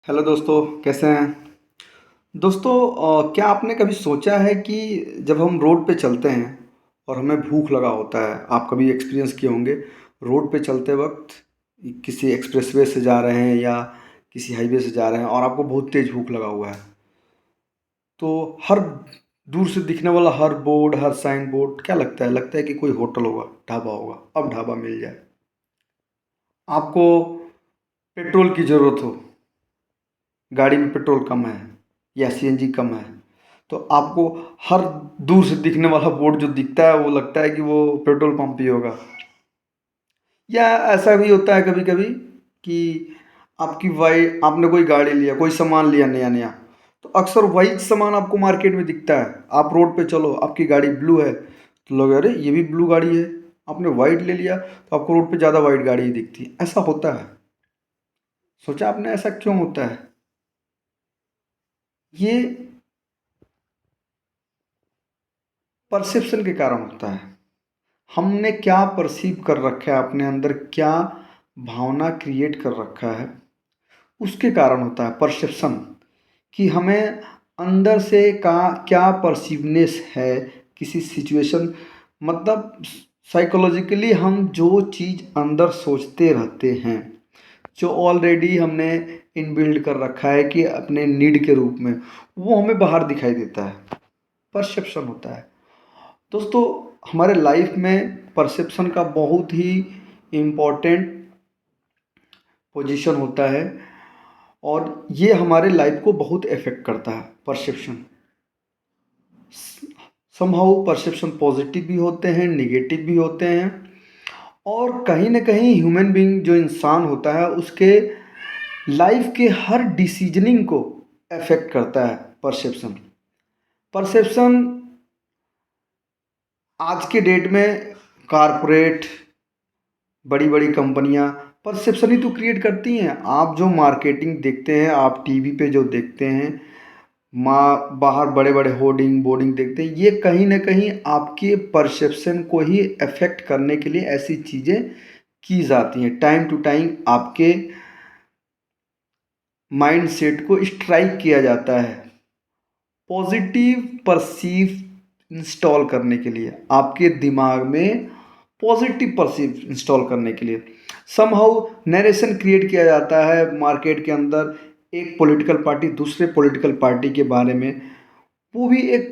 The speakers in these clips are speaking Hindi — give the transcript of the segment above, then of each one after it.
हेलो दोस्तों, कैसे हैं? दोस्तों, क्या आपने कभी सोचा है कि जब हम रोड पे चलते हैं और हमें भूख लगा होता है, आप कभी एक्सपीरियंस किए होंगे, रोड पे चलते वक्त किसी एक्सप्रेसवे से जा रहे हैं या किसी हाईवे से जा रहे हैं और आपको बहुत तेज़ भूख लगा हुआ है, तो हर दूर से दिखने वाला हर बोर्ड, हर साइन बोर्ड क्या लगता है कि कोई होटल होगा, ढाबा होगा, अब ढाबा मिल जाए। आपको पेट्रोल की ज़रूरत हो, गाड़ी में पेट्रोल कम है या सीएनजी कम है, तो आपको हर दूर से दिखने वाला बोर्ड जो दिखता है वो लगता है कि वो पेट्रोल पंप ही होगा। या ऐसा भी होता है कभी कभी कि आपने कोई गाड़ी लिया, कोई सामान लिया नया नया, तो अक्सर वही सामान आपको मार्केट में दिखता है। आप रोड पे चलो, आपकी गाड़ी ब्लू है तो लोग, अरे ये भी ब्लू गाड़ी है। आपने वाइट ले लिया तो आपको रोड पे ज़्यादा वाइट गाड़ी ही दिखती है। ऐसा होता है। सोचा आपने ऐसा क्यों होता है? ये परसेप्शन के कारण होता है। हमने क्या परसीव कर रखा है, अपने अंदर क्या भावना क्रिएट कर रखा है, उसके कारण होता है परसेप्शन। कि हमें अंदर से का क्या परसीवनेस है किसी सिचुएशन, मतलब साइकोलॉजिकली हम जो चीज़ अंदर सोचते रहते हैं, जो ऑलरेडी हमने इनबिल्ड कर रखा है कि अपने नीड के रूप में, वो हमें बाहर दिखाई देता है। परसेप्शन होता है। दोस्तों, हमारे लाइफ में परसेप्शन का बहुत ही इम्पोर्टेंट पोजीशन होता है और ये हमारे लाइफ को बहुत इफेक्ट करता है। परसेप्शन समहाउ, परसेप्शन पॉजिटिव भी होते हैं, निगेटिव भी होते हैं, और कहीं ना कहीं ह्यूमन बीइंग जो इंसान होता है उसके लाइफ के हर डिसीजनिंग को अफेक्ट करता है परसेप्शन। परसेप्शन आज के डेट में कारपोरेट, बड़ी बड़ी कंपनियां परसेप्शन ही तो क्रिएट करती हैं। आप जो मार्केटिंग देखते हैं, आप टीवी पे जो देखते हैं, माँ बाहर बड़े बड़े होर्डिंग बोर्डिंग देखते हैं, ये कहीं ना कहीं आपके परसेप्शन को ही अफेक्ट करने के लिए ऐसी चीज़ें की जाती हैं। टाइम टू टाइम आपके माइंड सेट को स्ट्राइक किया जाता है पॉजिटिव परसीव इंस्टॉल करने के लिए, आपके दिमाग में पॉजिटिव परसीव इंस्टॉल करने के लिए समहाउ नरेशन क्रिएट किया जाता है मार्केट के अंदर। एक पॉलिटिकल पार्टी दूसरे पॉलिटिकल पार्टी के बारे में, वो भी एक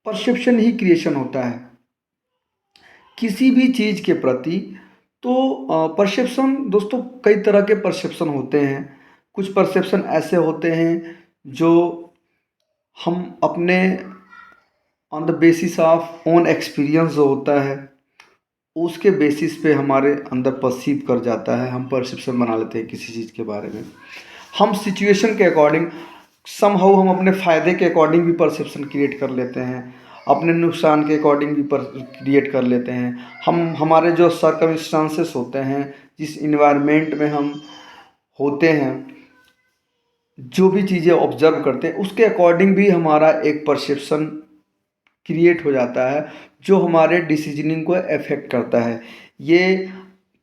परसेप्शन ही क्रिएशन होता है किसी भी चीज़ के प्रति। तो परसेप्शन दोस्तों, कई तरह के परसेप्शन होते हैं। कुछ परसेप्शन ऐसे होते हैं जो हम अपने on the basis of own experience जो होता है उसके बेसिस पे हमारे अंदर परसीव कर जाता है, हम परसेप्शन बना लेते हैं किसी चीज़ के बारे में। हम सिचुएशन के अकॉर्डिंग, समहाउ हम अपने फ़ायदे के अकॉर्डिंग भी परसेप्शन क्रिएट कर लेते हैं, अपने नुकसान के अकॉर्डिंग भी पर क्रिएट कर लेते हैं। हम हमारे जो सर्कमस्टांसेस होते हैं, जिस इन्वायरमेंट में हम होते हैं, जो भी चीज़ें ऑब्जर्व करते हैं, उसके अकॉर्डिंग भी हमारा एक परसेप्शन क्रिएट हो जाता है जो हमारे डिसीजनिंग को अफेक्ट करता है। ये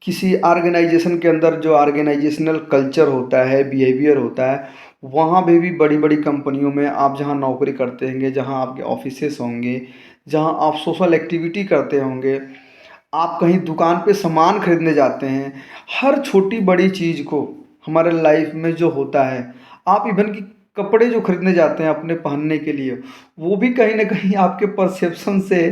किसी ऑर्गेनाइजेशन के अंदर जो ऑर्गेनाइजेशनल कल्चर होता है, बिहेवियर होता है, वहाँ पे भी बड़ी बड़ी कंपनियों में आप जहाँ नौकरी करते होंगे, जहाँ आपके ऑफिसेस होंगे, जहाँ आप सोशल एक्टिविटी करते होंगे, आप कहीं दुकान पे सामान खरीदने जाते हैं, हर छोटी बड़ी चीज़ को हमारे लाइफ में जो होता है, आप इवन कि कपड़े जो खरीदने जाते हैं अपने पहनने के लिए, वो भी कहीं ना कहीं आपके परसेप्शन से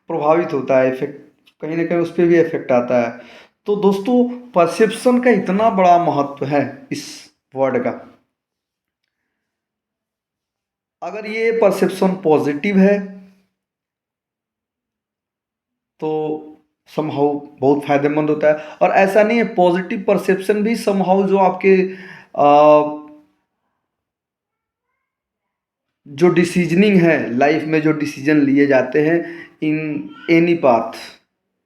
प्रभावित होता है। इफेक्ट कहीं ना कहीं उस पर भी इफेक्ट आता है। तो दोस्तों, परसेप्शन का इतना बड़ा महत्व है इस वर्ड का। अगर ये परसेप्शन पॉजिटिव है तो समहाउ बहुत फायदेमंद होता है, और ऐसा नहीं है, पॉजिटिव परसेप्शन भी समहाउ जो आपके जो डिसीजनिंग है लाइफ में, जो डिसीजन लिए जाते हैं in any path,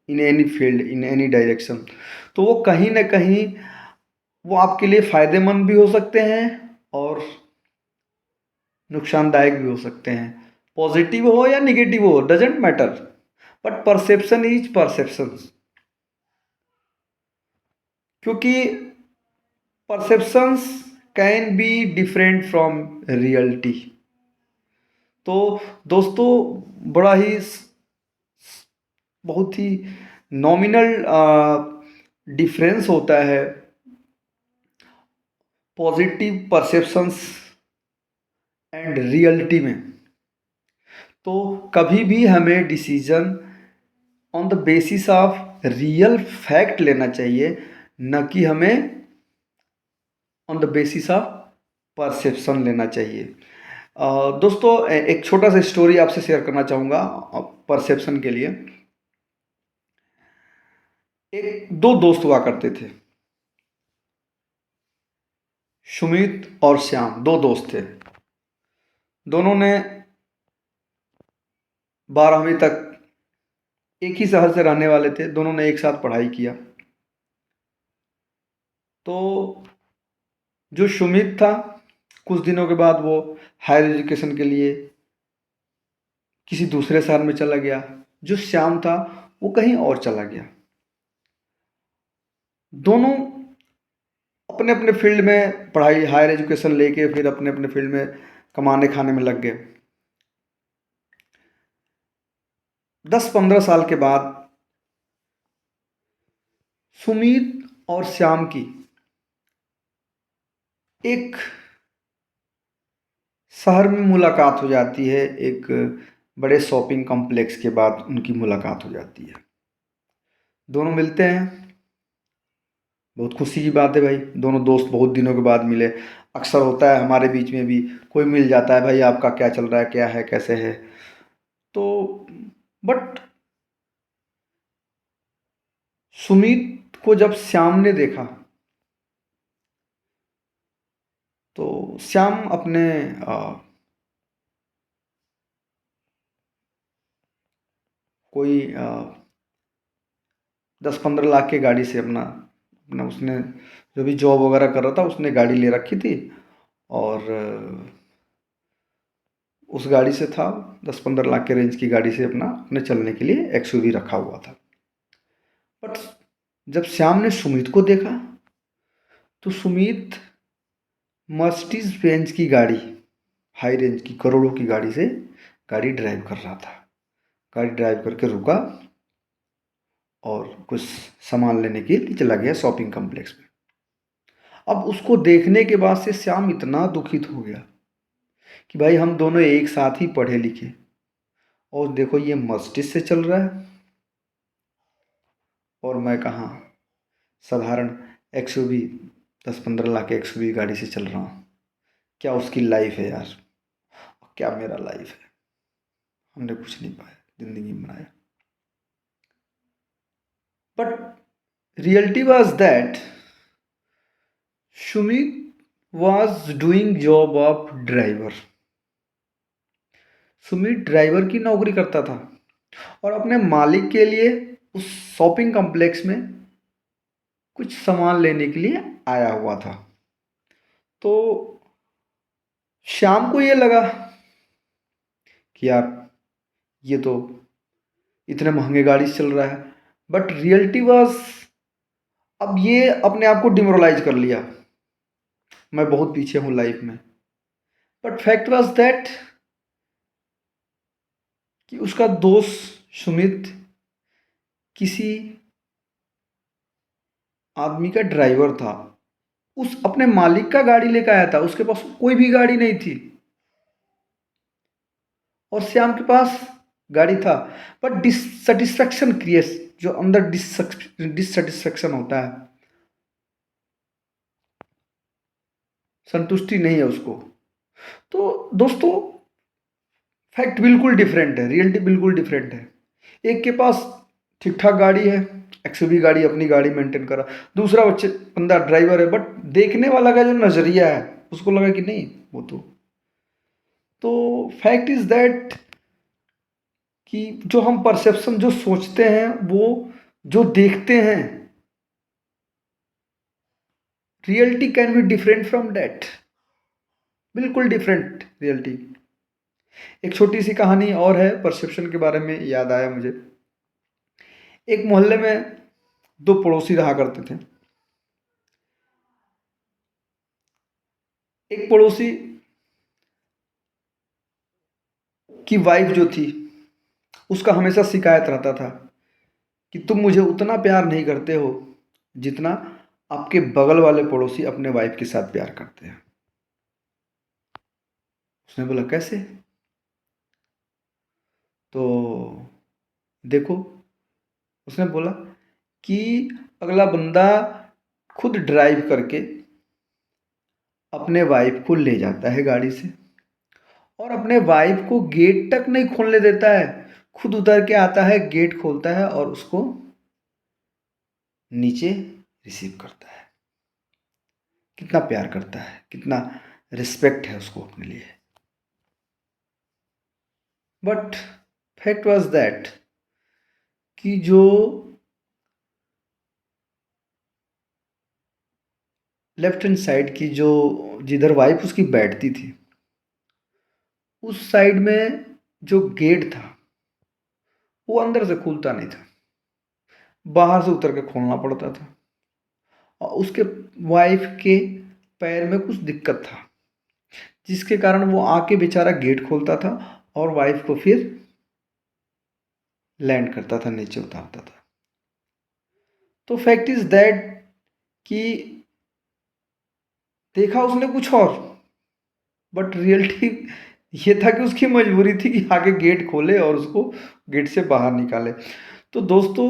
in any field, in any direction, तो वो कहीं ना कहीं वो आपके लिए फ़ायदेमंद भी हो सकते हैं और नुकसानदायक भी हो सकते हैं। पॉजिटिव हो या निगेटिव हो, doesn't matter, but perception is perception. क्योंकि perceptions can be different from reality. तो दोस्तों बड़ा ही बहुत ही नॉमिनल डिफरेंस होता है पॉजिटिव परसेप्शंस एंड रियलिटी में। तो कभी भी हमें decision on the basis of real fact लेना चाहिए, न कि हमें on the basis of perception लेना चाहिए। दोस्तों एक छोटा सा स्टोरी आपसे शेयर करना चाहूँगा परसेप्शन के लिए। एक दो दोस्त हुआ करते थे, सुमित और श्याम, दो दोस्त थे। दोनों ने 12वीं तक एक ही शहर से रहने वाले थे, दोनों ने एक साथ पढ़ाई किया। तो जो सुमित था कुछ दिनों के बाद वो हायर एजुकेशन के लिए किसी दूसरे शहर में चला गया। जो श्याम था वो कहीं और चला गया। दोनों अपने अपने फील्ड में पढ़ाई हायर एजुकेशन लेके फिर अपने अपने फील्ड में कमाने खाने में लग गए। 10-15 साल के बाद सुमित और श्याम की एक शहर में मुलाकात हो जाती है। एक बड़े शॉपिंग कॉम्प्लेक्स के बाद उनकी मुलाकात हो जाती है। दोनों मिलते हैं, बहुत खुशी की बात है भाई, दोनों दोस्त बहुत दिनों के बाद मिले। अक्सर होता है हमारे बीच में भी कोई मिल जाता है, भाई आपका क्या चल रहा है, क्या है, कैसे है। तो बट सुमित को जब श्याम ने देखा तो श्याम अपने कोई 10-15 लाख की गाड़ी से अपना अपना उसने जो भी जॉब वगैरह कर रहा था उसने गाड़ी ले रखी थी। और उस गाड़ी से था 10-15 लाख के रेंज की गाड़ी से अपने चलने के लिए एक्सयूवी रखा हुआ था। बट जब श्याम ने सुमित को देखा तो सुमित मर्सिडीज बेंज की गाड़ी, हाई रेंज की करोड़ों की गाड़ी से गाड़ी ड्राइव कर रहा था। गाड़ी ड्राइव करके रुका और कुछ सामान लेने के लिए चला गया शॉपिंग कॉम्प्लेक्स में। अब उसको देखने के बाद से श्याम इतना दुखित हो गया कि भाई हम दोनों एक साथ ही पढ़े लिखे और देखो ये मर्सिडीज से चल रहा है और मैं कहाँ साधारण एक्सयूवी 10-15 लाख के एक्सयूवी गाड़ी से चल रहा हूँ। क्या उसकी लाइफ है यार, क्या मेरा लाइफ है। हमने कुछ नहीं पाया जिंदगी में बनाया। But reality was that Sumit was doing job of driver. Sumit driver की नौकरी करता था और अपने मालिक के लिए उस शॉपिंग कॉम्प्लेक्स में कुछ सामान लेने के लिए आया हुआ था। तो शाम को ये लगा कि यार ये तो इतने महंगे गाड़ी से चल रहा है। बट रियलिटी वाज, अब ये अपने आप को डिमोरलाइज कर लिया, मैं बहुत पीछे हूँ लाइफ में। बट फैक्ट वाज दैट कि उसका दोस्त सुमित किसी आदमी का ड्राइवर था, उस अपने मालिक का गाड़ी लेकर आया था, उसके पास कोई भी गाड़ी नहीं थी और श्याम के पास गाड़ी था। बट डिससेटिस्फैक्शन क्रिएट, जो अंदर डिससेटिस्फैक्शन होता है, संतुष्टि नहीं है उसको। तो दोस्तों फैक्ट बिल्कुल डिफरेंट है, रियलिटी बिल्कुल डिफरेंट है। एक के पास ठीक ठाक गाड़ी है, एक्सयूवी गाड़ी, अपनी गाड़ी मेंटेन करा, दूसरा बच्चे बंदा ड्राइवर है। बट देखने वाला का जो नज़रिया है उसको लगा कि नहीं वो तो फैक्ट इज दैट कि जो हम परसेप्शन जो सोचते हैं वो जो देखते हैं, reality can be different from that, बिल्कुल डिफरेंट रियलिटी। एक छोटी सी कहानी और है परसेप्शन के बारे में, याद आया मुझे। एक मोहल्ले में दो पड़ोसी रहा करते थे। एक पड़ोसी की वाइफ जो थी, उसका हमेशा शिकायत रहता था कि तुम मुझे उतना प्यार नहीं करते हो जितना आपके बगल वाले पड़ोसी अपने वाइफ के साथ प्यार करते हैं। उसने बोला कैसे? तो देखो, उसने बोला कि अगला बंदा खुद ड्राइव करके अपने वाइफ को ले जाता है गाड़ी से, और अपने वाइफ को गेट तक नहीं खोलने देता है, खुद उतर के आता है, गेट खोलता है और उसको नीचे रिसीव करता है। कितना प्यार करता है, कितना रिस्पेक्ट है उसको अपने लिए। बट फैक्ट वाज दैट कि जो लेफ्ट हैंड साइड की, जो जिधर वाइफ उसकी बैठती थी, उस साइड में जो गेट था वो अंदर से खुलता नहीं था, बाहर से उतर के खोलना पड़ता था। और उसके वाइफ के पैर में कुछ दिक्कत था, जिसके कारण वो आके बेचारा गेट खोलता था और वाइफ को फिर लैंड करता था, नीचे उतारता था। तो फैक्ट इज दैट कि देखा उसने कुछ और, बट रियलिटी ये था कि उसकी मजबूरी थी कि आगे गेट खोले और उसको गेट से बाहर निकाले। तो दोस्तों,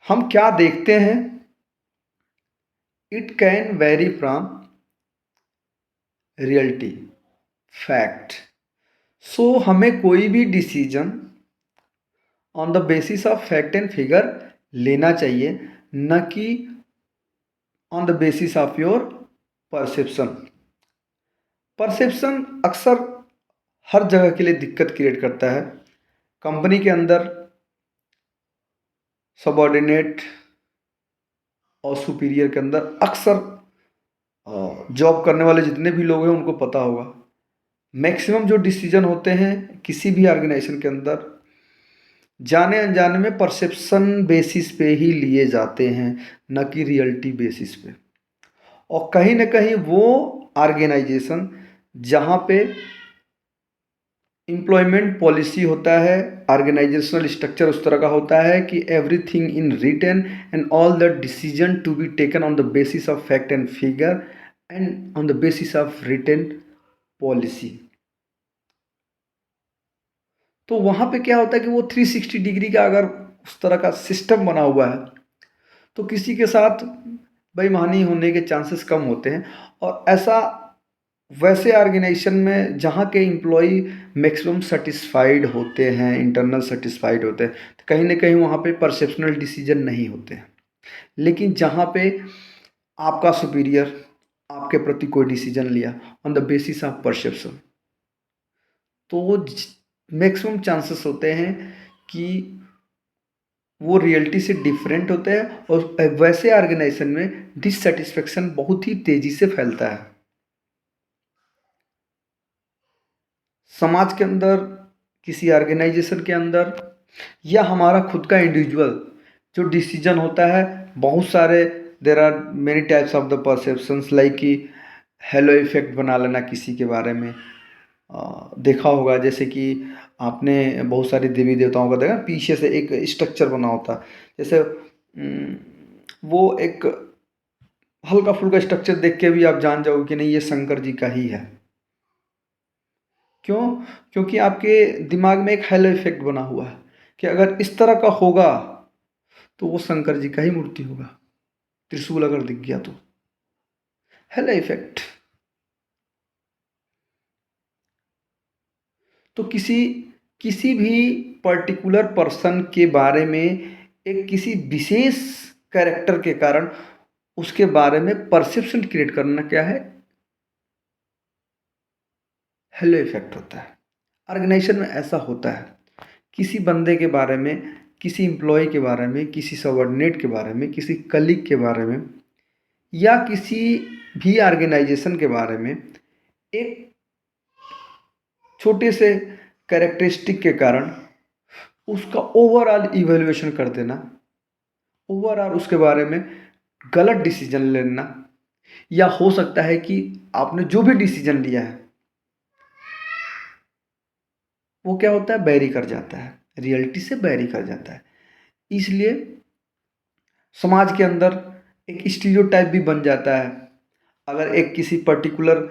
हम क्या देखते हैं, it can vary from reality, fact. So हमें कोई भी decision on the basis of fact and figure लेना चाहिए, न कि on the basis of your perception. Perception अक्सर हर जगह के लिए दिक्कत क्रिएट करता है। कंपनी के अंदर सबॉर्डिनेट और सुपीरियर के अंदर अक्सर जॉब करने वाले जितने भी लोग हैं उनको पता होगा, मैक्सिमम जो डिसीजन होते हैं किसी भी ऑर्गेनाइजेशन के अंदर, जाने अनजाने में परसेप्शन बेसिस पे ही लिए जाते हैं, न कि रियलिटी बेसिस पे। और कहीं ना कहीं वो ऑर्गेनाइजेशन जहाँ पे एम्प्लॉयमेंट पॉलिसी होता है, ऑर्गेनाइजेशनल स्ट्रक्चर उस तरह का होता है कि everything in written and all the decision to be taken on the basis of fact and figure and on the basis of written policy. तो वहाँ पे क्या होता है कि वो 360 डिग्री का अगर उस तरह का सिस्टम बना हुआ है तो किसी के साथ बेईमानी होने के चांसेस कम होते हैं। और ऐसा वैसे ऑर्गेनाइजेशन में जहाँ के एम्प्लॉई मैक्सिमम सेटिस्फाइड होते हैं, इंटरनल सेटिस्फाइड होते हैं, तो कहीं ना कहीं वहाँ पे परसेप्शनल डिसीजन नहीं होते हैं। लेकिन जहाँ पे आपका सुपीरियर आपके प्रति कोई डिसीजन लिया on the basis of perception, तो वो मैक्सिमम चांसेस होते हैं कि वो रियलिटी से डिफरेंट होते हैं, और वैसे ऑर्गेनाइजेशन में डिससेटिस्फेक्शन बहुत ही तेजी से फैलता है। समाज के अंदर, किसी ऑर्गेनाइजेशन के अंदर, या हमारा खुद का इंडिविजुअल जो डिसीजन होता है, बहुत सारे there are many types of the perceptions, like कि हेलो इफेक्ट बना लेना किसी के बारे में। देखा होगा जैसे कि आपने बहुत सारे देवी देवताओं का देखा, पीछे से एक स्ट्रक्चर बना होता, जैसे वो एक हल्का फुल्का स्ट्रक्चर देख के भी आप जान जाओगे कि नहीं ये शंकर जी का ही है। क्यों? क्योंकि आपके दिमाग में एक हेलो इफेक्ट बना हुआ है कि अगर इस तरह का होगा तो वो शंकर जी का ही मूर्ति होगा, त्रिशूल अगर दिख गया तो। Hello effect. तो किसी किसी भी पर्टिकुलर पर्सन के बारे में एक किसी विशेष कैरेक्टर के कारण उसके बारे में परसेप्शन क्रिएट करना क्या है, हेलो इफेक्ट होता है। ऑर्गेनाइजेशन में ऐसा होता है, किसी बंदे के बारे में, किसी एम्प्लॉय के बारे में, किसी सबऑर्डिनेट के बारे में, किसी कलीग के बारे में, या किसी भी ऑर्गेनाइजेशन के बारे में एक छोटे से कैरेक्टरिस्टिक के कारण उसका ओवरऑल इवैल्यूएशन कर देना, ओवरऑल उसके बारे में गलत डिसीजन लेना, या हो सकता है कि आपने जो भी डिसीजन लिया है वो क्या होता है, बैरी कर जाता है, रियलिटी से बैरी कर जाता है। इसलिए समाज के अंदर एक स्टीरियोटाइप भी बन जाता है। अगर एक किसी पर्टिकुलर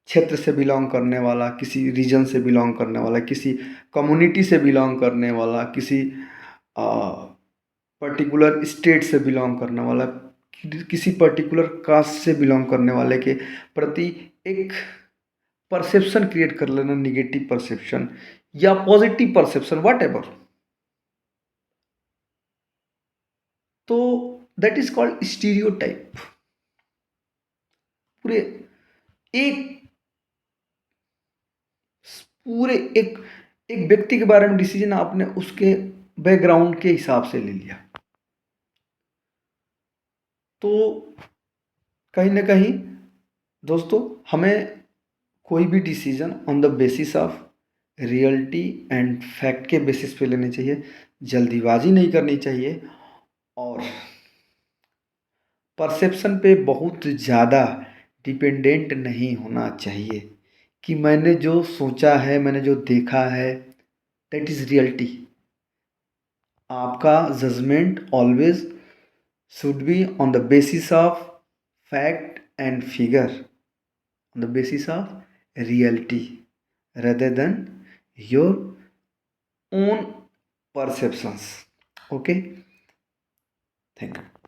क्षेत्र से बिलोंग करने वाला, किसी रीजन से बिलोंग करने वाला, किसी कम्युनिटी से बिलोंग करने वाला, किसी पर्टिकुलर स्टेट से बिलोंग करने वाला, किसी पर्टिकुलर कास्ट से बिलोंग करने वाले के प्रति एक परसेप्शन क्रिएट कर लेना, निगेटिव परसेप्शन या पॉजिटिव परसेप्शन, वट एवर, तो दैट इज कॉल्ड स्टीरियोटाइप। पूरे एक पूरे एक व्यक्ति के बारे में डिसीजन आपने उसके बैकग्राउंड के हिसाब से ले लिया, तो कहीं ना कहीं दोस्तों हमें कोई भी decision on the basis of reality and fact के बेसिस पे लेने चाहिए। जल्दीबाजी नहीं करनी चाहिए और परसेप्शन पे बहुत ज़्यादा डिपेंडेंट नहीं होना चाहिए कि मैंने जो सोचा है, मैंने जो देखा है, दैट इज़ रियलिटी। आपका judgement always should be on the basis of fact and figure, on the basis of reality rather than your own perceptions. Okay, thank you.